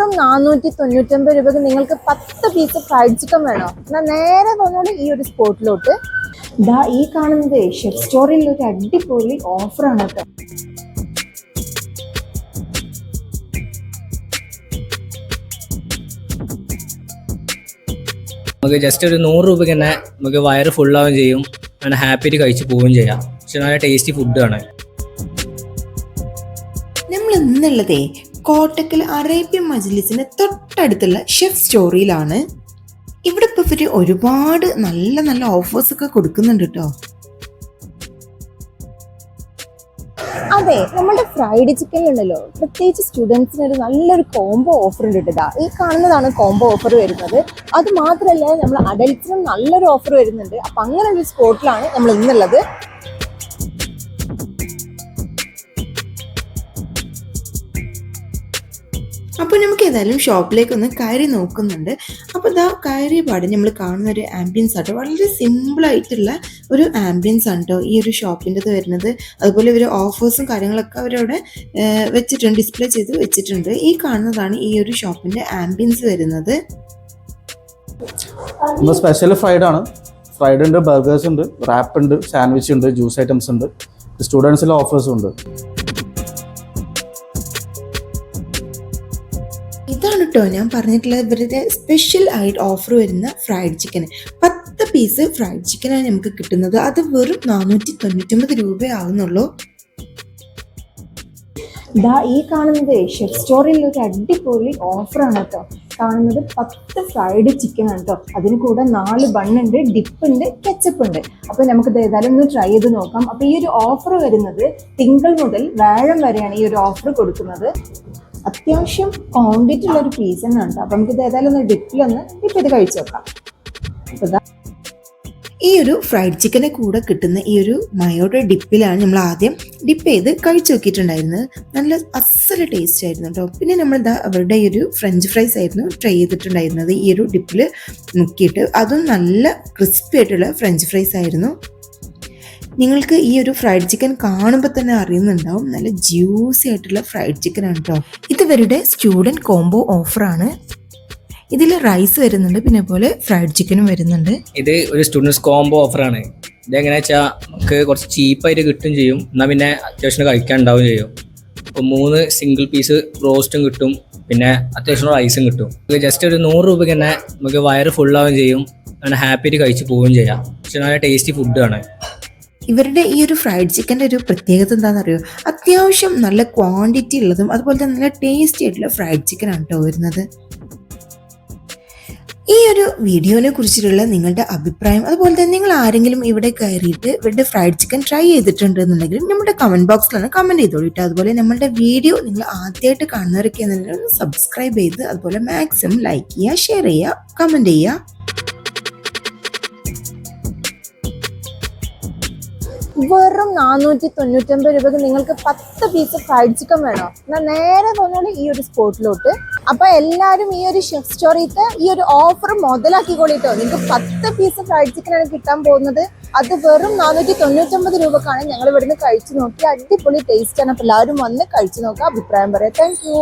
വെറും 499 രൂപയ്ക്ക് നിങ്ങൾക്ക് 10 പീസ് ഫ്രൈഡ് ചിക്കൻ വേണോ? എന്നാൽ നേരെ തോന്നുന്നത് ഈ ഒരു സ്പോട്ടിലോട്ട്. ഇതാ ഈ കാണുന്നത് ഷെഫ് സ്റ്റോറിൽ ഒരു അടിപൊളി ഓഫറാണ് കേട്ടോ. നമുക്ക് ജസ്റ്റ് ഒരു 100 രൂപയ്ക്ക് തന്നെ നമുക്ക് വയറ് ഫുള്ളാവുകയും ചെയ്യും, അങ്ങനെ ഹാപ്പിയായിട്ട് കഴിച്ച് പോവുകയും ചെയ്യാം. പക്ഷെ നല്ല ടേസ്റ്റി ഫുഡാണ്. നമ്മൾ ഇന്നുള്ളതേ കോട്ടക്കൽ അറേബ്യൻ മജ്ലിസിന് തൊട്ടടുത്തുള്ള ഷെഫ് സ്റ്റോറിയിലാണ്. ഇവിടെ ഇപ്പോൾ ഇവർ ഒരുപാട് നല്ല നല്ല ഓഫേഴ്സൊക്കെ കൊടുക്കുന്നുണ്ട് കേട്ടോ. അതെ, നമ്മുടെ ഫ്രൈഡ് ചിക്കനിലുണ്ടല്ലോ പ്രത്യേകിച്ച് സ്റ്റുഡൻസിന് ഒരു നല്ലൊരു കോംബോ ഓഫർ ഉണ്ട് കേട്ടോ. ഈ കാണുന്നതാണ് കോംബോ ഓഫർ വരുന്നത്. അത് മാത്രമല്ല നമ്മൾ അഡൽട്സിനും നല്ലൊരു ഓഫർ വരുന്നുണ്ട്. അപ്പം അങ്ങനെ ഒരു സ്പോട്ടിലാണ് നമ്മൾ ഇന്നുള്ളത്. അപ്പോൾ നമുക്ക് ഏതായാലും ഷോപ്പിലേക്കൊന്ന് കയറി നോക്കുന്നുണ്ട്. അപ്പോൾ ഇതാ കയറിയ പാട് നമ്മൾ കാണുന്ന ഒരു ആംബിയൻസ് ആട്ടോ, വളരെ സിമ്പിളായിട്ടുള്ള ഒരു ആംബിയൻസ് ആണ് കേട്ടോ ഈ ഒരു ഷോപ്പിൻ്റെത് വരുന്നത്. അതുപോലെ ഇവർ ഓഫേഴ്സും കാര്യങ്ങളൊക്കെ അവരവിടെ വെച്ചിട്ടുണ്ട്, ഡിസ്പ്ലേ ചെയ്ത് വെച്ചിട്ടുണ്ട്. ഈ കാണുന്നതാണ് ഈ ഒരു ഷോപ്പിൻ്റെ ആംബിയൻസ് വരുന്നത്. സ്പെഷ്യൽ ഫ്രൈഡ് ആണ്. ഫ്രൈഡ് ഉണ്ട്, ബർഗേഴ്സ് ഉണ്ട്, റാപ്പ് ഉണ്ട്, സാൻഡ്വിച്ച് ഉണ്ട്, ജ്യൂസ് ഐറ്റംസ് ഉണ്ട്, സ്റ്റുഡൻസിലെ ഓഫേഴ്സും ഉണ്ട്. ഇതാണ് കേട്ടോ ഞാൻ പറഞ്ഞിട്ടുള്ള ഇവരുടെ സ്പെഷ്യൽ ആയിട്ട് ഓഫർ വരുന്ന ഫ്രൈഡ് ചിക്കൻ. 10 പീസ് ഫ്രൈഡ് ചിക്കനാണ് നമുക്ക് കിട്ടുന്നത്. അത് വെറും 499 രൂപയാവുന്നുള്ളൂ. ഇതാ ഈ കാണുന്നത് ഷെഫ് സ്റ്റോറിൽ ഒരു അടിപൊളി ഓഫറാണ് കേട്ടോ. കാണുന്നത് 10 ഫ്രൈഡ് ചിക്കൻ ആണ് കേട്ടോ. അതിന് കൂടെ 4 ബണ്ണുണ്ട്, ഡിപ്പുണ്ട്, കെച്ചപ്പ് ഉണ്ട്. അപ്പോൾ നമുക്ക് ഏതായാലും ഒന്ന് ട്രൈ ചെയ്ത് നോക്കാം. അപ്പോൾ ഈ ഒരു ഓഫർ വരുന്നത് തിങ്കൾ മുതൽ വ്യാഴം വരെയാണ് ഈ ഒരു ഓഫർ കൊടുക്കുന്നത്. അത്യാവശ്യം ക്വാണ്ടിറ്റി ഉള്ള ഒരു പീസ് തന്നെയാണ് കേട്ടോ. അപ്പം നമുക്ക് ഏതായാലും ഒന്ന് ഡിപ്പിലൊന്ന് ഡിപ്പ് ചെയ്ത് കഴിച്ചു നോക്കാം. അപ്പോൾ ഈ ഒരു ഫ്രൈഡ് ചിക്കനെ കൂടെ കിട്ടുന്ന ഈ ഒരു മയോയുടെ ഡിപ്പിലാണ് നമ്മൾ ആദ്യം ഡിപ്പ് ചെയ്ത് കഴിച്ചു നോക്കിയിട്ടുണ്ടായിരുന്നത്. നല്ല അസല ടേസ്റ്റ് ആയിരുന്നു കേട്ടോ. പിന്നെ നമ്മൾ അവരുടെ ഈ ഒരു ഫ്രഞ്ച് ഫ്രൈസ് ആയിരുന്നു ട്രൈ ചെയ്തിട്ടുണ്ടായിരുന്നത്. ഈ ഒരു ഡിപ്പിൽ മുക്കിയിട്ട് അതും നല്ല ക്രിസ്പി ആയിട്ടുള്ള ഫ്രഞ്ച് ഫ്രൈസ് ആയിരുന്നു. നിങ്ങൾക്ക് ഈ ഒരു ഫ്രൈഡ് ചിക്കൻ കാണുമ്പോൾ തന്നെ അറിയുന്നുണ്ടാവും, നല്ല ജ്യൂസി ആയിട്ടുള്ള ഫ്രൈഡ് ചിക്കൻ ആണ് കേട്ടോ. ഇത് ഇവരുടെ സ്റ്റുഡൻറ്റ് കോംബോ ഓഫറാണ്. ഇതിൽ റൈസ് വരുന്നുണ്ട്, പിന്നെ പോലെ ഫ്രൈഡ് ചിക്കനും വരുന്നുണ്ട്. ഇത് ഒരു സ്റ്റുഡൻസ് കോംബോ ഓഫറാണ്. ഇതെങ്ങനെയാ വെച്ചാൽ നമുക്ക് കുറച്ച് ചീപ്പായിട്ട് കിട്ടും ചെയ്യും, എന്നാൽ പിന്നെ അത്യാവശ്യം കഴിക്കാൻ ഉണ്ടാവുകയും ചെയ്യും. അപ്പോൾ 3 സിംഗിൾ പീസ് റോസ്റ്റും കിട്ടും, പിന്നെ അത്യാവശ്യം റൈസും കിട്ടും. ജസ്റ്റ് ഒരു 100 രൂപയ്ക്ക് തന്നെ നമുക്ക് വയറ് ഫുള്ളാവുകയും ചെയ്യും, അങ്ങനെ ഹാപ്പിയായിട്ട് കഴിച്ച് പോവുകയും ചെയ്യാം. പക്ഷെ നല്ല ടേസ്റ്റി ഫുഡാണ്. ഇവരുടെ ഈ ഒരു ഫ്രൈഡ് ചിക്കൻ്റെ ഒരു പ്രത്യേകത എന്താണെന്നറിയോ, അത്യാവശ്യം നല്ല ക്വാണ്ടിറ്റി ഉള്ളതും അതുപോലെ തന്നെ നല്ല ടേസ്റ്റി ആയിട്ടുള്ള ഫ്രൈഡ് ചിക്കൻ ആണ് കേട്ടോ വരുന്നത്. ഈ ഒരു വീഡിയോനെ കുറിച്ചിട്ടുള്ള നിങ്ങളുടെ അഭിപ്രായം, അതുപോലെ തന്നെ നിങ്ങൾ ആരെങ്കിലും ഇവിടെ കയറിയിട്ട് ഇവരുടെ ഫ്രൈഡ് ചിക്കൻ ട്രൈ ചെയ്തിട്ടുണ്ട് എന്നുണ്ടെങ്കിലും നമ്മുടെ കമൻറ്റ് ബോക്സിലാണ് കമൻറ്റ് ചെയ്തോളിട്ടോ. അതുപോലെ നമ്മളുടെ വീഡിയോ നിങ്ങൾ ആദ്യമായിട്ട് കാണുന്നവരൊക്കെ എന്നുണ്ടെങ്കിൽ സബ്സ്ക്രൈബ് ചെയ്ത് അതുപോലെ മാക്സിമം ലൈക്ക് ചെയ്യുക, ഷെയർ ചെയ്യുക, കമൻറ്റ് ചെയ്യുക. വെറും 499 രൂപയ്ക്ക് നിങ്ങൾക്ക് 10 പീസ് ഫ്രൈഡ് ചിക്കൻ വേണോ? എന്നാൽ നേരെ തോന്നുന്നത് ഈ ഒരു സ്പോട്ടിലോട്ട്. അപ്പൊ എല്ലാവരും ഈ ഒരു ഷെഫ് സ്റ്റോറിത്തെ ഈ ഒരു ഓഫർ മുതലാക്കിക്കൊള്ളിട്ടോ. നിങ്ങൾക്ക് 10 പീസ് ഫ്രൈഡ് ചിക്കനാണ് കിട്ടാൻ പോകുന്നത്. അത് വെറും 499 രൂപക്കാണ്. ഞങ്ങൾ ഇവിടുന്ന് കഴിച്ചു നോക്കി, അടിപൊളി ടേസ്റ്റ് ആണ്. അപ്പൊ എല്ലാവരും വന്ന് കഴിച്ചു നോക്കുക, അഭിപ്രായം പറയാം. Thank you.